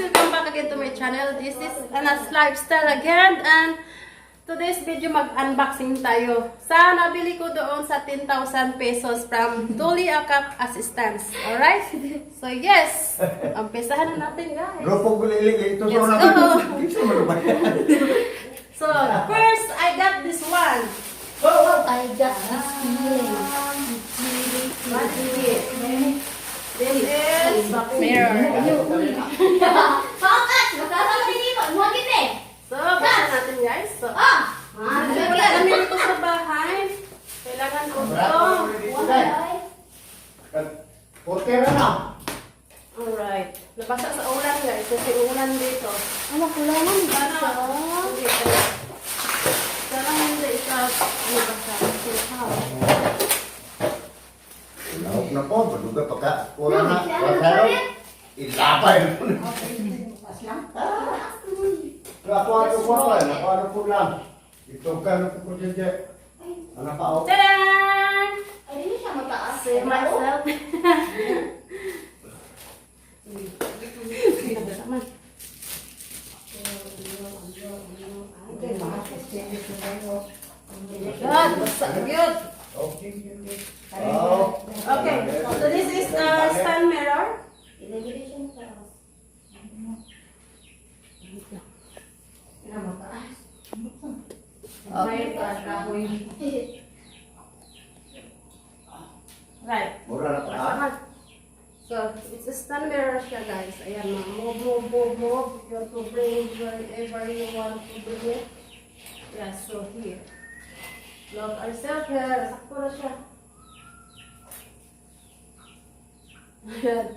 welcome back again to my channel. This is Anna's Lifestyle again, and today's video mag-unboxing tayo sa nabili ko doon sa 10,000 pesos from Dolly Akak Assistance. Alright? So yes, umpisahan na natin guys. Let's go! So first, I got this one. I got this feeling. What is it? This is mirror. Focus! Magkasama din ito. Huwag ito eh. So, buksan natin guys. So, wala kami dito sa bahay. Kailangan ko ito. Portera na. Alright. Nabasa sa ulan guys. Kasi ulan dito. Ano kulay lang Sana, sana hindi isa nabasa. Naok na po, maduga pagka wala na. Wala ilapay na po. Ako po lang. Ito ka na po dyan. Ano pa ako? Tadaan! Ay, hindi siya mataas. See myself. God, basta cute. Okay, so this is the stand mirror. Ilagay siya mataas. Hindi mataas. Right. Mura na pa. So, it's a stand mirror siya guys. Ayan na. Move. You have to bring wherever you want to bring it. Yeah, so here. Look ourselves here. Sakto na siya. Ayan.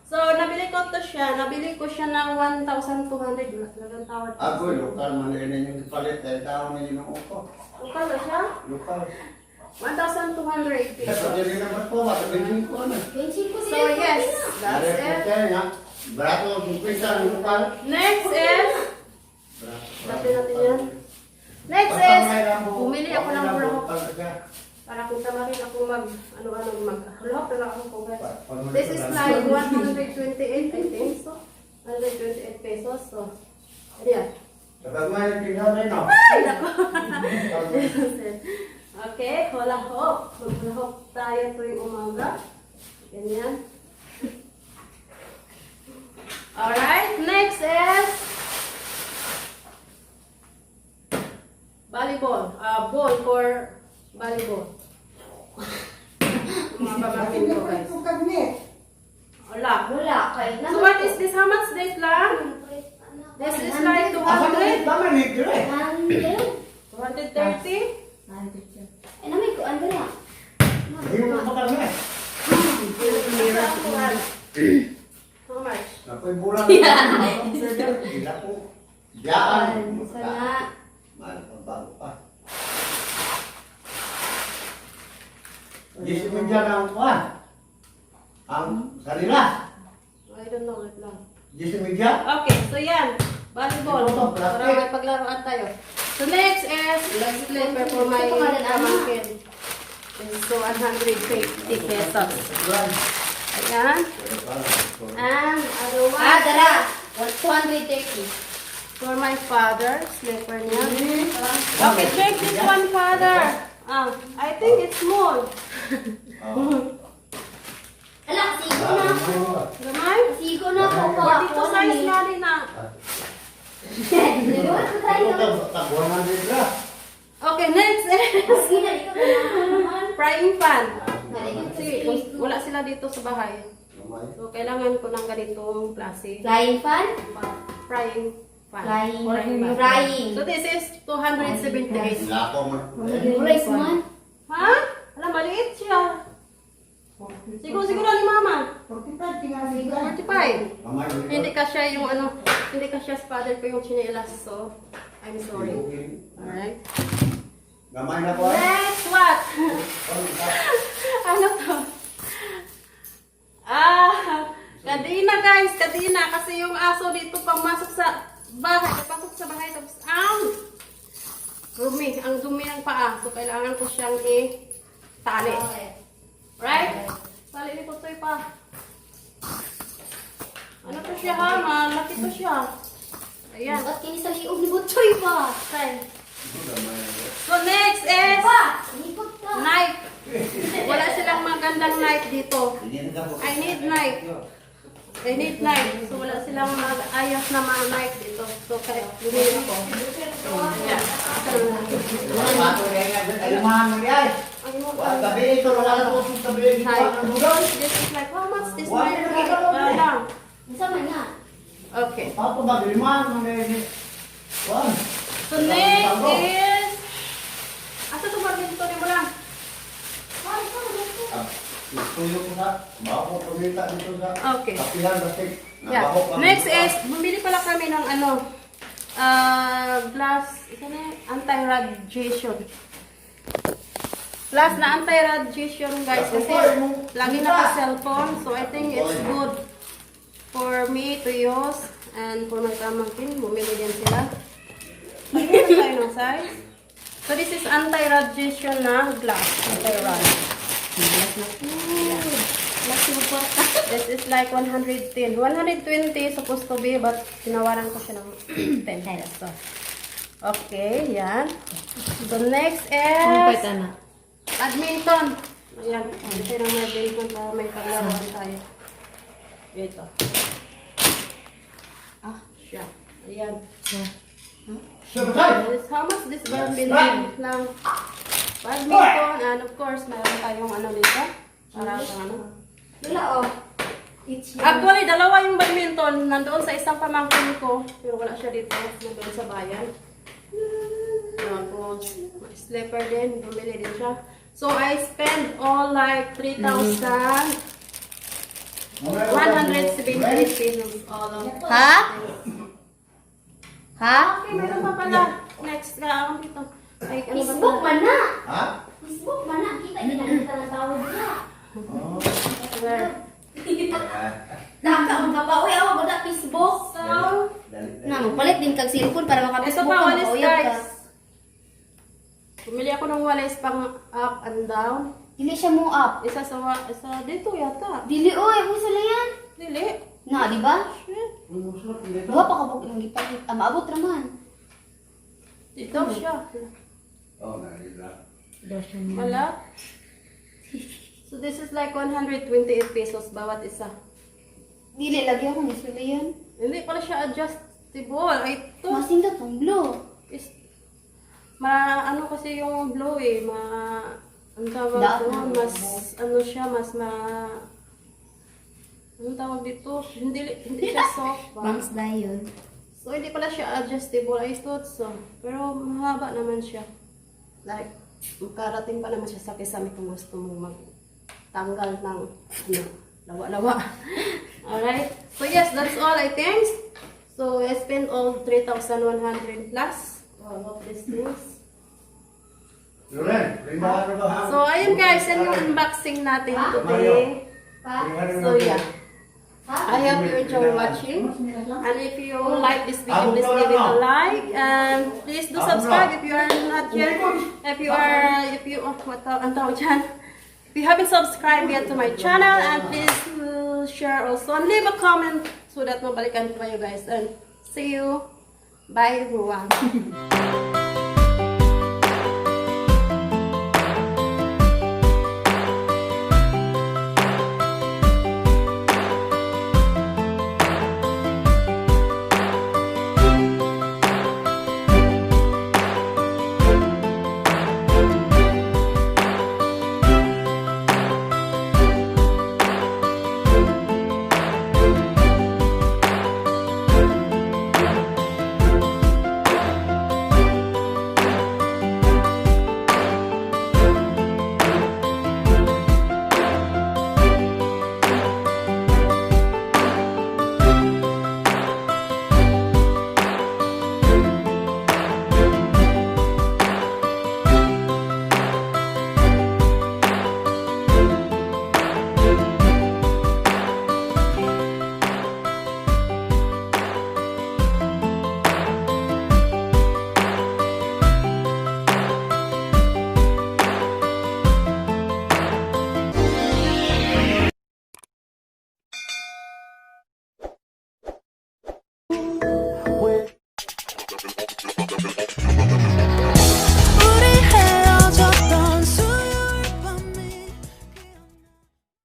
So, nabili ko to siya. Nabili ko siya ng 1,200. Talagang tawad. Ako, lokal man rin yung palit. Dahil tao na yun ang upo. Lokal na siya? Lokal. 1,280 Kasi pesos. dili naman po, matabihin ko na. So, yes. That's it. Barato, kumpisa ang lokal. Next is... Dati natin yan. Next is... Bumili ako ng bulhok. Para kung tamarin ako mag-hulhok na lang ako po guys. This is like 128, I think so. 128 pesos. So, ayan. Katagmay, tingnan na. Ay, nako. Okay, hulahok. Maghulahok tayo tuwing umaga. Ganyan. Alright, next is volleyball. Ball for volleyball. Mga pamangkin ko guys. Wala. Wala. So what is this? How much this lang? This is like 200? 230? Eh, namay ko. Ano na? How much? Nakoy bulan. Gila po. Diyan. Sana. Mahal pa bago pa. Di sumidya na ang kuhan. Ang sarila. I don't know, wait lang. Di sumidya. Okay, so yan. Volleyball. Ito, plastic. Para may paglaruan tayo. So next is slipper for my pamangkin. So 150 pesos. Ayan. And other one. Dara. 230. For my father, slipper niya. Okay, take this one, father. I think it's small. Ala, sigo na ako. Gamay? Sigo na ako pa. 42 size nga rin na. Nagawa ko tayo. Tabuan na nila. Okay, next is Sige na, ikaw naman. frying pan. Kasi, Kasi wala sila dito sa bahay. So, kailangan ko ng ganitong klase. flying fan? Frying pan. Frying. pan. Frying. So, this is 278. Wala ko man. Rice man? Ha? Alam, maliit siya. Siguro ni mama. 45. Hindi ka siya yung hindi ka siya father ko yung chinelas. So, I'm sorry. Alright. Gamay na po. Next, what? Ano to? Kadina guys, kadina. Kasi yung aso dito pumasok sa bahay. Tapos, ang dumi ng paa. So, kailangan ko siyang i-tali. Right? Tali ni Putoy pa. Ano to siya ha? Malaki to siya. Ayan. Ba't kini sa liog ni Butchoy pa? Okay. So next is Pa! Ikot ka! knife. Wala silang magandang knife dito. I need knife. I need knife. So wala silang ayos na mga knife dito. So kaya bumili ako. Ayan. This is like, how much this one? Lang. Isa man nga. Okay. Apa ba liman ng Wan. So next is asa to ba dito ni mo lang? Pa, ikaw, dito. Tuyo ko sa bago pumita dito sa. Okay. Kapihan kasi. Yeah. Next is bumili pala kami ng ano glass, isa na yun, anti-radiation. Glass na anti-radiation guys kasi lagi naka-cellphone. So I think it's good for me to use and for my pamangkin. Bumili din sila. Bumili tayo ng size. So this is anti-radiation na glass. Anti-rad. Glass na. This is like 110. 120 supposed to be but tinawaran ko siya ng 10 pesos. Okay, yan. So next is badminton. Ayan. Ito yung badminton para may paglaruan tayo. Ito. Ah, siya. Ayan. How much this badminton lang? Badminton and of course mayroon tayong ano dito. Para sa ano. Wala, oh. It's Actually, dalawa yung badminton. Nandoon sa isang pamangkin ko. Pero wala siya dito. Nandoon sa bayan. Tapos, may slipper din. Bumili din siya. So, I spent all like 3,178 pesos. All of Ha? Ha? Okay, meron pa pala. Next, ako dito. Ay, ano ba Facebook pala? man na! Ha? Facebook man na! Kita ginagita ng tawag niya. Where? Daka ang kapawi ako ba na Facebook? So, Na, magpalit din kag cellphone para ito maka-Facebook pa, ka, walis makauyab ka. guys. Bumili ako ng walis pang up and down. Dili siya mo up. Isa dito yata. Dili, oy, kung sila yan. Dili. Na, di ba? Shit. Duha pa ka po yung ipakit. Maabot naman. Dito siya. Oh, nalila. Wala. So this is like 128 pesos bawat isa. Dili, lagi ako ni sila yan. Hindi pala siya adjustable. Ay, ito. Masing ka tong blue. Is, ano kasi yung blow eh. Ang tawag Daan doon, na. mas, ano siya, mas anong tawag dito? Hindi siya soft ba? Bangs dayon. So, hindi pala siya adjustable. I thought so. Pero, mahaba naman siya. Like, makarating pa naman siya sa kisame kung gusto mo magtanggal ng, lawa-lawa. Alright. So, yes, that's all I think. So, I spent all 3,100 plus. All of these things. Loren, rindahan na ba? So, ayun guys, yan yung unboxing natin today. Pa? So, yeah. Ha? I hope you enjoy watching. And if you like this video, please give it a like. And please do subscribe if you are not yet. If you haven't subscribed yet to my channel. And please share also. And leave a comment so that mabalikan ko kayo guys. And see you. Bye everyone.